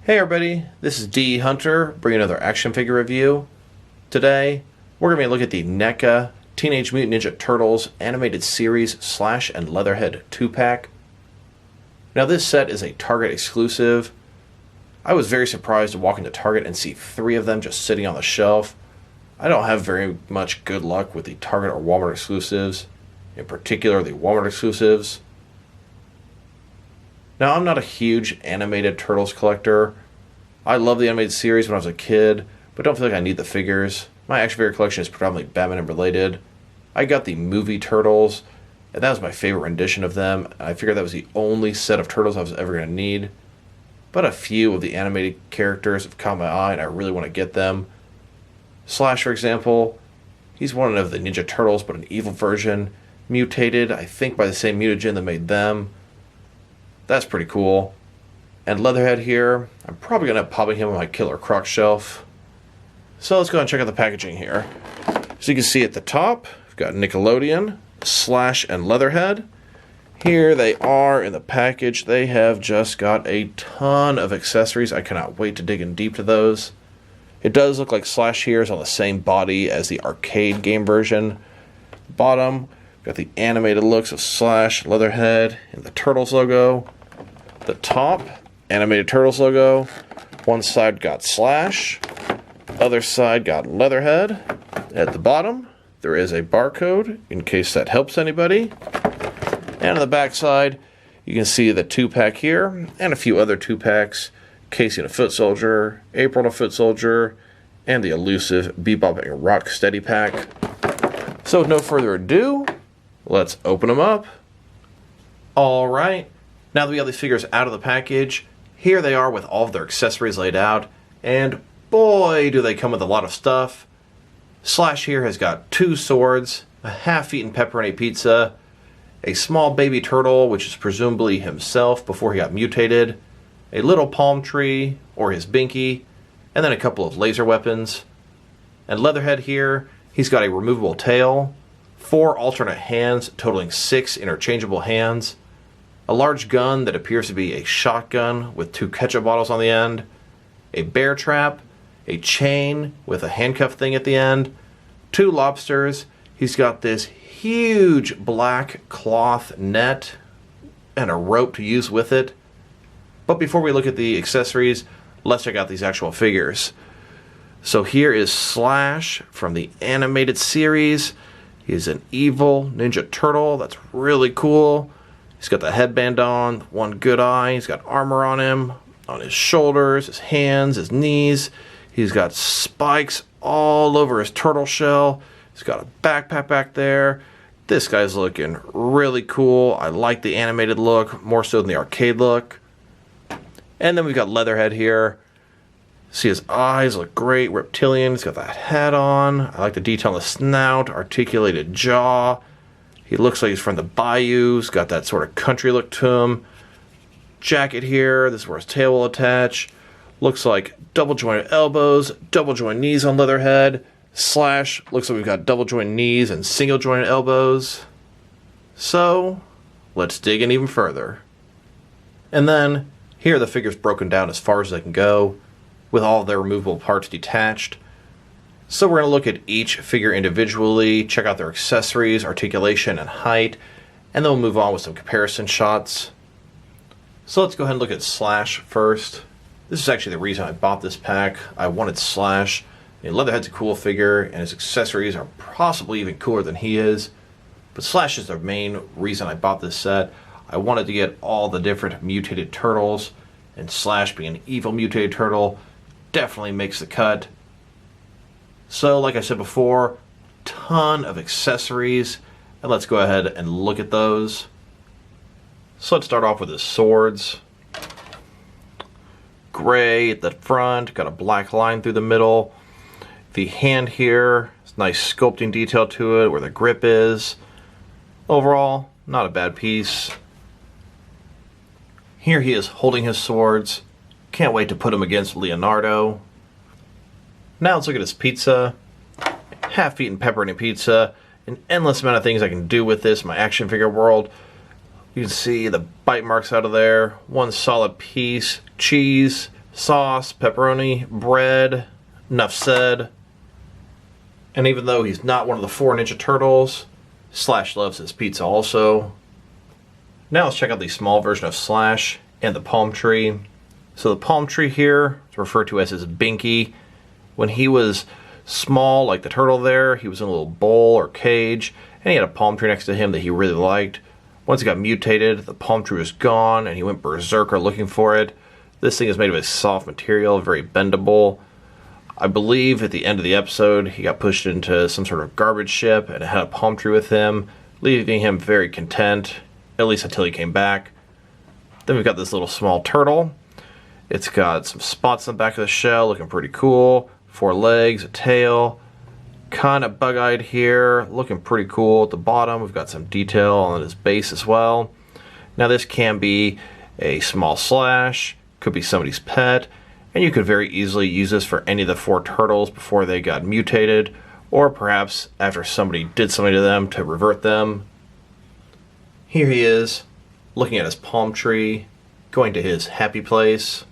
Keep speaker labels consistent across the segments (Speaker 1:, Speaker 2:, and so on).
Speaker 1: Hey everybody, this is D Hunter bringing another action figure review. Today, we're going to look at the Neca Teenage Mutant Ninja Turtles animated series Slash and Leatherhead 2-pack. Now this set is a Target exclusive. I was very surprised to walk into Target and see 3 of them just sitting on the shelf. I don't have very much good luck with the Target or Walmart exclusives, in particular the Walmart exclusives. Now, I'm not a huge animated Turtles collector. I love the animated series when I was a kid, but don't feel like I need the figures. My action figure collection is predominantly Batman and related. I got the movie Turtles, and that was my favorite rendition of them. And I figured that was the only set of Turtles I was ever going to need. But a few of the animated characters have caught my eye, and I really want to get them. Slash, for example, he's one of the Ninja Turtles, but an evil version, mutated, I think, by the same mutagen that made them. That's pretty cool. And Leatherhead here, I'm probably going to end up popping him on my Killer Croc shelf. So let's go and check out the packaging here. So you can see at the top, we've got Nickelodeon, Slash, and Leatherhead. Here they are in the package. They have just got a ton of accessories. I cannot wait to dig in deep to those. It does look like Slash here is on the same body as the arcade game version. Bottom, got the animated looks of Slash, Leatherhead, and the Turtles logo. The top, animated Turtles logo. One side got Slash, other side got Leatherhead. At the bottom, there is a barcode in case that helps anybody. And on the back side, you can see the 2-pack here and a few other 2-packs. Casey and a Foot Soldier, April and a Foot Soldier, and the elusive Bebop and Rocksteady pack. So with no further ado, let's open them up. Alright, now that we got these figures out of the package, here they are with all of their accessories laid out, and boy do they come with a lot of stuff. Slash here has got 2 swords, a half-eaten pepperoni pizza, a small baby turtle, which is presumably himself before he got mutated, a little palm tree, or his binky, and then a couple of laser weapons. And Leatherhead here, he's got a removable tail, 4 alternate hands totaling 6 interchangeable hands, a large gun that appears to be a shotgun with 2 ketchup bottles on the end, a bear trap, a chain with a handcuff thing at the end, 2 lobsters. He's got this huge black cloth net and a rope to use with it. But before we look at the accessories, let's check out these actual figures. So here is Slash from the animated series. He's an evil Ninja Turtle. That's really cool. He's got the headband on, 1 good eye. He's got armor on him, on his shoulders, his hands, his knees. He's got spikes all over his turtle shell. He's got a backpack back there. This guy's looking really cool. I like the animated look, more so than the arcade look. And then we've got Leatherhead here. See, his eyes look great, reptilian. He's got that hat on. I like the detail on the snout, articulated jaw. He looks like he's from the bayou. He's got that sort of country look to him. Jacket here. This is where his tail will attach. Looks like double jointed elbows, double jointed knees on Leatherhead. Slash looks like we've got double jointed knees and single jointed elbows. So, let's dig in even further. And then, here the figure's broken down as far as they can go, with all of their removable parts detached. So we're going to look at each figure individually, check out their accessories, articulation, and height, and then we'll move on with some comparison shots. So let's go ahead and look at Slash first. This is actually the reason I bought this pack. I wanted Slash. I mean, Leatherhead's a cool figure, and his accessories are possibly even cooler than he is. But Slash is the main reason I bought this set. I wanted to get all the different mutated turtles, and Slash being an evil mutated turtle definitely makes the cut. So, like I said before, ton of accessories, and let's go ahead and look at those. So let's start off with his swords. Gray at the front, got a black line through the middle. The hand here, nice sculpting detail to it, where the grip is. Overall, not a bad piece. Here he is holding his swords. Can't wait to put him against Leonardo. Now let's look at his pizza. Half-eaten pepperoni pizza. An endless amount of things I can do with this in my action figure world. You can see the bite marks out of there. 1 solid piece. Cheese. sauce, pepperoni, bread, enough said. And even though he's not one of the 4 Ninja Turtles, Slash loves his pizza also. Now let's check out the small version of Slash and the palm tree. So the palm tree here is referred to as his binky. When he was small, like the turtle there, he was in a little bowl or cage, and he had a palm tree next to him that he really liked. Once he got mutated, the palm tree was gone, and he went berserker looking for it. This thing is made of a soft material, very bendable. I believe at the end of the episode, he got pushed into some sort of garbage ship, and it had a palm tree with him, leaving him very content, at least until he came back. Then we've got this little small turtle. It's got some spots on the back of the shell, looking pretty cool. 4 legs, a tail, kind of bug-eyed here, looking pretty cool. At the bottom, we've got some detail on his base as well. Now this can be a small Slash, could be somebody's pet, and you could very easily use this for any of the 4 turtles before they got mutated, or perhaps after somebody did something to them to revert them. Here he is, looking at his palm tree, going to his happy place.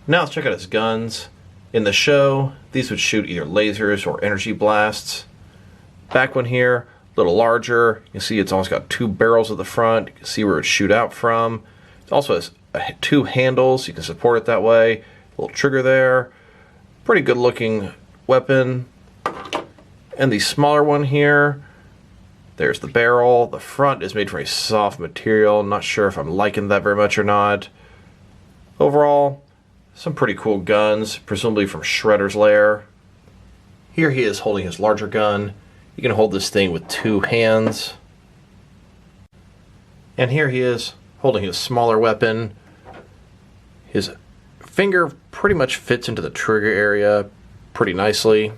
Speaker 1: Now let's check out his guns. In the show, these would shoot either lasers or energy blasts. Back one here, a little larger. You can see it's almost got 2 barrels at the front. You can see where it would shoot out from. It also has 2 handles, you can support it that way. A little trigger there. Pretty good looking weapon. And the smaller one here, there's the barrel. The front is made from a soft material. Not sure if I'm liking that very much or not. Overall, some pretty cool guns, presumably from Shredder's lair. Here he is holding his larger gun. You can hold this thing with 2 hands. And here he is holding his smaller weapon. His finger pretty much fits into the trigger area pretty nicely.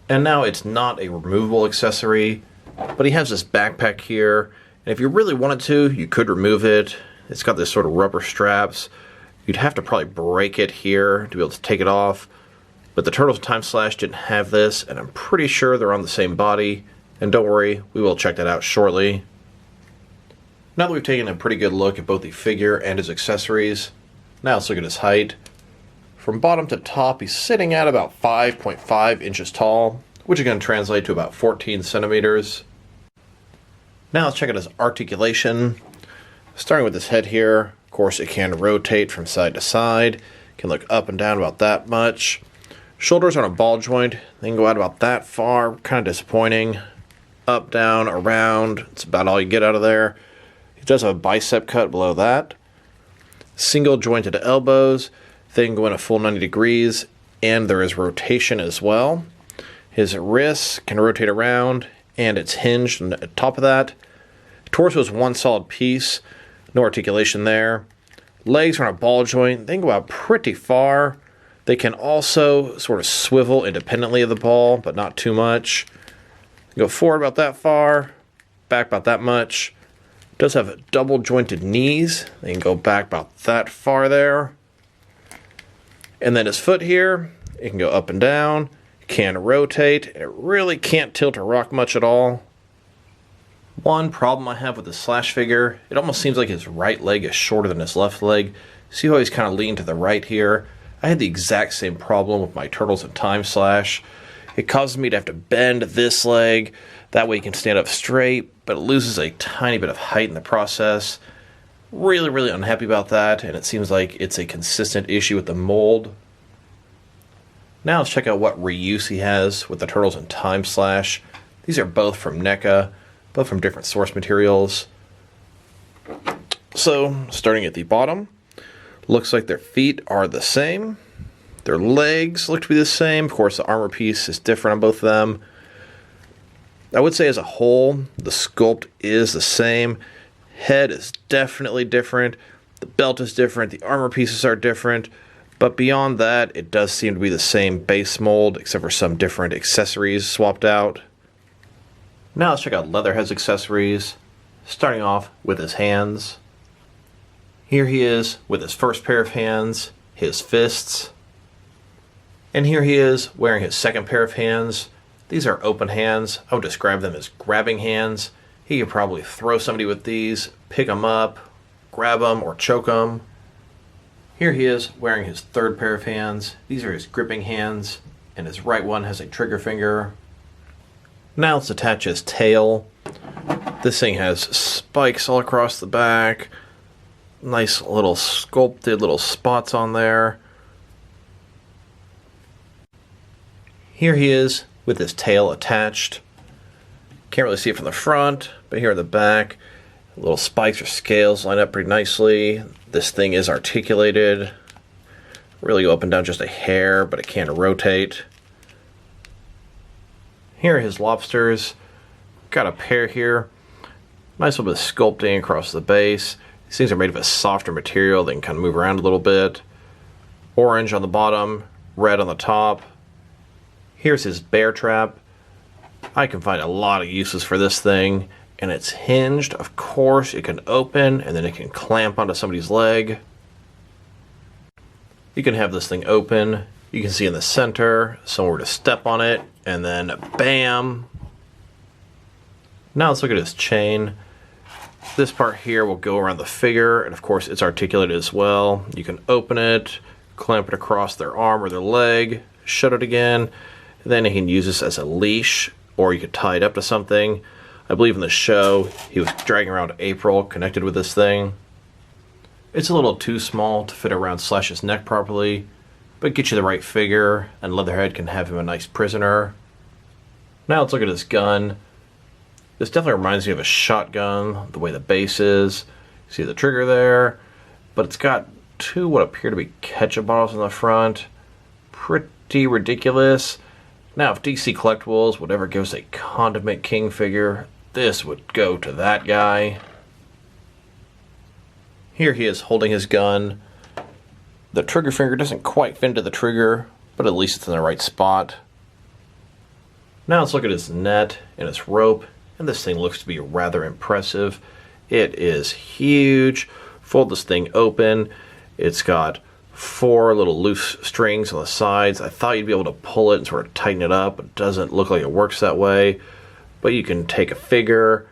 Speaker 1: And now it's not a removable accessory, but he has this backpack here. And if you really wanted to, you could remove it. It's got this sort of rubber straps. You'd have to probably break it here to be able to take it off. But the Turtles Time Slash didn't have this, and I'm pretty sure they're on the same body. And don't worry, we will check that out shortly. Now that we've taken a pretty good look at both the figure and his accessories, now let's look at his height. From bottom to top, he's sitting at about 5.5 inches tall, which is going to translate to about 14 centimeters. Now let's check out his articulation. Starting with his head here, of course it can rotate from side to side, can look up and down about that much. Shoulders on a ball joint, they can go out about that far, kind of disappointing. Up, down, around, it's about all you get out of there. He does have a bicep cut below that. Single jointed elbows, they can go in a full 90 degrees, and there is rotation as well. His wrists can rotate around, and it's hinged on the top of that. Torso is one solid piece, no articulation there. Legs are on a ball joint, they can go out pretty far. They can also sort of swivel independently of the ball, but not too much. Go forward about that far, back about that much. Does have double jointed knees. They can go back about that far there. And then his foot here, it can go up and down, can rotate, and it really can't tilt or rock much at all. One problem I have with the Slash figure, it almost seems like his right leg is shorter than his left leg. See how he's kind of leaning to the right here? I had the exact same problem with my Turtles in Time Slash. It causes me to have to bend this leg, that way he can stand up straight, but it loses a tiny bit of height in the process. Really unhappy about that, and it seems like it's a consistent issue with the mold. Now let's check out what reuse he has with the Turtles in Time Slash. These are both from Neca, both from different source materials. So, starting at the bottom, looks like their feet are the same. Their legs look to be the same. Of course, the armor piece is different on both of them. I would say as a whole, the sculpt is the same. Head is definitely different. The belt is different. The armor pieces are different. But beyond that, it does seem to be the same base mold, except for some different accessories swapped out. Now let's check out Leatherhead's accessories, starting off with his hands. Here he is with his first pair of hands, his fists. And here he is wearing his second pair of hands. These are open hands. I would describe them as grabbing hands. He could probably throw somebody with these, pick them up, grab them, or choke them. Here he is wearing his third pair of hands. These are his gripping hands, and his right one has a trigger finger. Now let's attach his tail. This thing has spikes all across the back. Nice little sculpted little spots on there. Here he is with his tail attached. Can't really see it from the front, but here in the back, little spikes or scales line up pretty nicely. This thing is articulated. Really go up and down just a hair, but it can rotate. Here are his lobsters. Got a pair here. Nice little bit of sculpting across the base. These things are made of a softer material. They can kind of move around a little bit. Orange on the bottom, red on the top. Here's his bear trap. I can find a lot of uses for this thing. And it's hinged. Of course, it can open and then it can clamp onto somebody's leg. You can have this thing open. You can see in the center, somewhere to step on it, and then bam. Now let's look at his chain. This part here will go around the figure, and of course it's articulated as well. You can open it, clamp it across their arm or their leg, shut it again, and then you can use this as a leash, or you could tie it up to something. I believe in the show, he was dragging around April connected with this thing. It's a little too small to fit around Slash's neck properly, but get you the right figure, and Leatherhead can have him a nice prisoner. Now let's look at his gun. This definitely reminds me of a shotgun, the way the base is. You see the trigger there, but it's got two what appear to be ketchup bottles on the front. Pretty ridiculous. Now if DC Collectibles would ever give us a Condiment King figure, this would go to that guy. Here he is holding his gun. The trigger finger doesn't quite fit into the trigger, but at least it's in the right spot. Now let's look at his net and his rope, and this thing looks to be rather impressive. It is huge. Fold this thing open. It's got 4 little loose strings on the sides. I thought you'd be able to pull it and sort of tighten it up. It doesn't look like it works that way, but you can take a figure,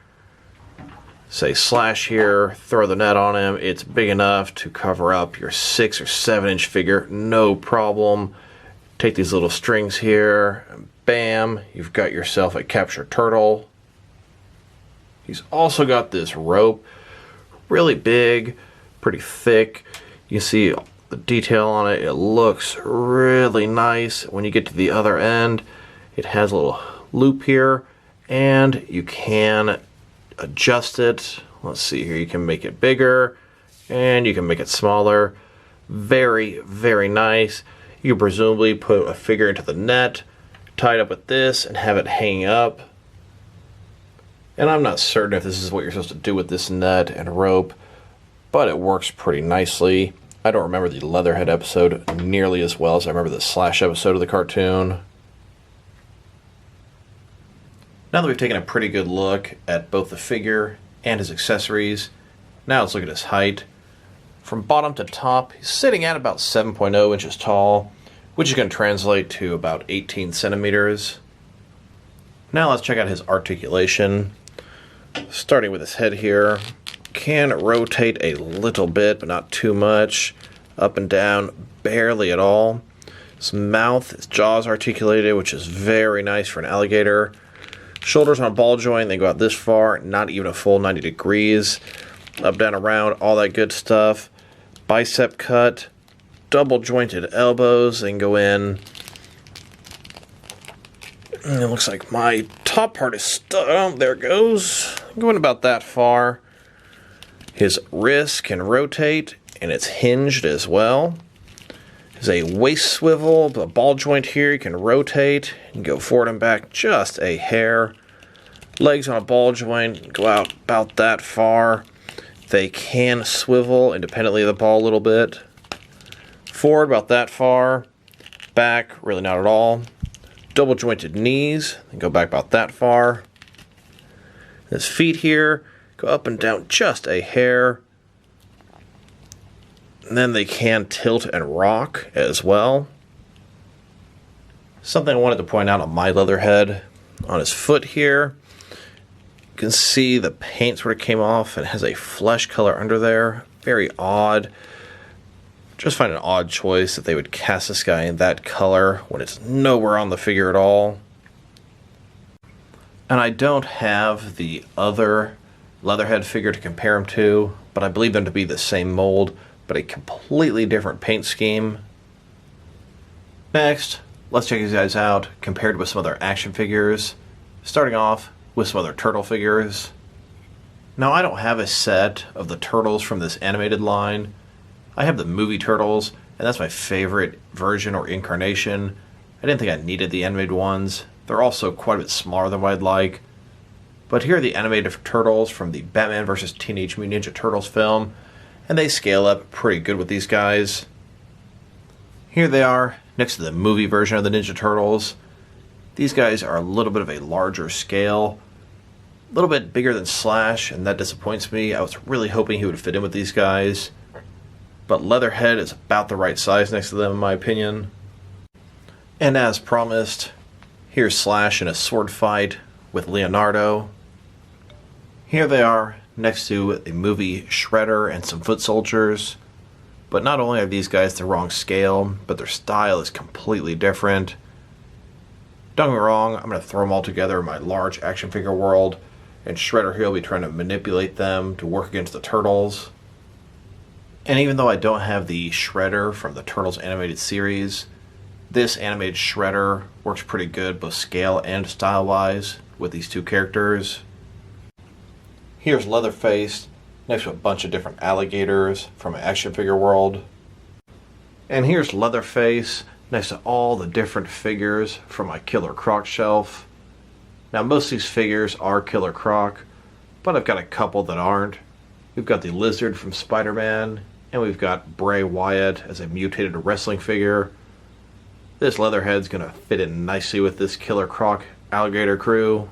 Speaker 1: say Slash here, throw the net on him. It's big enough to cover up your 6 or 7 inch figure, no problem. Take these little strings here, and bam, you've got yourself a captured turtle. He's also got this rope, really big, pretty thick. You see the detail on it. It looks really nice. When you get to the other end, it has a little loop here, and you can adjust it. Let's see here, you can make it bigger and you can make it smaller. Very, very nice. You can presumably put a figure into the net, tie it up with this, and have it hanging up. And I'm not certain if this is what you're supposed to do with this net and rope, but it works pretty nicely. I don't remember the Leatherhead episode nearly as well as I remember the Slash episode of the cartoon. Now that we've taken a pretty good look at both the figure and his accessories, now let's look at his height. From bottom to top, he's sitting at about 7.0 inches tall, which is going to translate to about 18 centimeters. Now let's check out his articulation. Starting with his head here, can rotate a little bit, but not too much. Up and down, barely at all. His mouth, his jaw's articulated, which is very nice for an alligator. Shoulders on a ball joint, they go out this far, not even a full 90 degrees. Up, down, around, all that good stuff. Bicep cut, double jointed elbows, they can go in. And it looks like my top part is stuck. Oh, there it goes. Going about that far. His wrist can rotate, and it's hinged as well. There's a waist swivel, the ball joint here, you can rotate and go forward and back just a hair. Legs on a ball joint, go out about that far. They can swivel independently of the ball a little bit. Forward about that far. Back, really not at all. Double jointed knees, and go back about that far. His feet here, go up and down just a hair. And then they can tilt and rock as well. Something I wanted to point out on my Leatherhead, on his foot here, you can see the paint sort of came off and it has a flesh color under there. Very odd. Just find an odd choice that they would cast this guy in that color when it's nowhere on the figure at all. And I don't have the other Leatherhead figure to compare him to, but I believe them to be the same mold, but a completely different paint scheme. Next, let's check these guys out compared with some other action figures, starting off with some other turtle figures. Now, I don't have a set of the turtles from this animated line. I have the movie turtles, and that's my favorite version or incarnation. I didn't think I needed the animated ones. They're also quite a bit smaller than what I'd like. But here are the animated turtles from the Batman vs. Teenage Mutant Ninja Turtles film, and they scale up pretty good with these guys. Here they are next to the movie version of the Ninja Turtles. These guys are a little bit of a larger scale, a little bit bigger than Slash, and that disappoints me. I was really hoping he would fit in with these guys. But Leatherhead is about the right size next to them, in my opinion. And as promised, here's Slash in a sword fight with Leonardo. Here they are next to a movie Shredder and some foot soldiers. But not only are these guys the wrong scale, but their style is completely different. Don't get me wrong, I'm going to throw them all together in my large action figure world, and Shredder here will be trying to manipulate them to work against the Turtles. And even though I don't have the Shredder from the Turtles animated series, this animated Shredder works pretty good both scale and style-wise with these two characters. Here's Leatherface next to a bunch of different alligators from an action figure world. And here's Leatherface next to all the different figures from my Killer Croc shelf. Now, most of these figures are Killer Croc, but I've got a couple that aren't. We've got the Lizard from Spider-Man, and we've got Bray Wyatt as a mutated wrestling figure. This Leatherhead's going to fit in nicely with this Killer Croc alligator crew.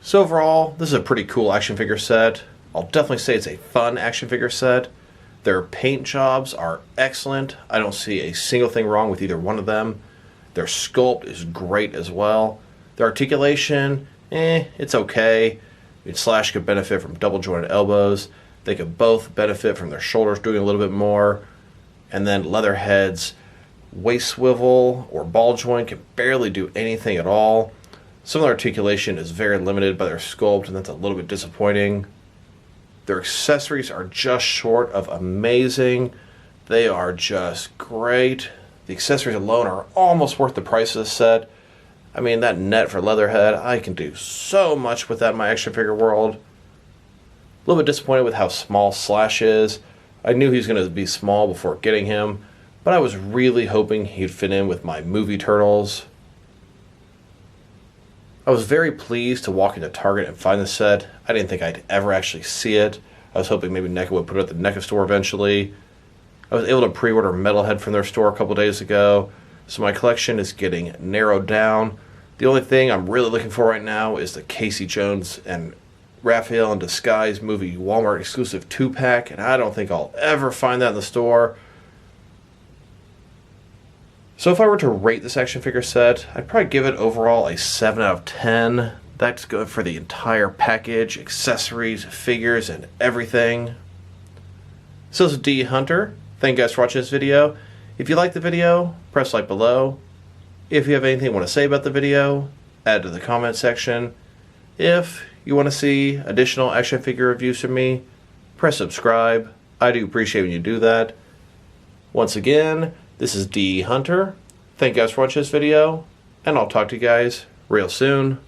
Speaker 1: So overall, this is a pretty cool action figure set. I'll definitely say it's a fun action figure set. Their paint jobs are excellent. I don't see a single thing wrong with either one of them. Their sculpt is great as well. Their articulation, it's okay. I mean, Slash could benefit from double jointed elbows. They could both benefit from their shoulders doing a little bit more. And then Leatherhead's waist swivel or ball joint can barely do anything at all. Some of their articulation is very limited by their sculpt, and that's a little bit disappointing. Their accessories are just short of amazing. They are just great. The accessories alone are almost worth the price of the set. I mean, that net for Leatherhead, I can do so much with that in my action figure world. A little bit disappointed with how small Slash is. I knew he was going to be small before getting him, but I was really hoping he'd fit in with my movie Turtles. I was very pleased to walk into Target and find the set. I didn't think I'd ever actually see it. I was hoping maybe Neca would put it at the Neca store eventually. I was able to pre-order Metalhead from their store a couple days ago, so my collection is getting narrowed down. The only thing I'm really looking for right now is the Casey Jones and Raphael in Disguise movie Walmart exclusive 2-pack, and I don't think I'll ever find that in the store. So if I were to rate this action figure set, I'd probably give it overall a 7 out of 10. That's good for the entire package, accessories, figures, and everything. So this is D Hunter. Thank you guys for watching this video. If you liked the video, press like below. If you have anything you want to say about the video, add to the comment section. If you want to see additional action figure reviews from me, press subscribe. I do appreciate when you do that. Once again, this is D Hunter. Thank you guys for watching this video, and I'll talk to you guys real soon.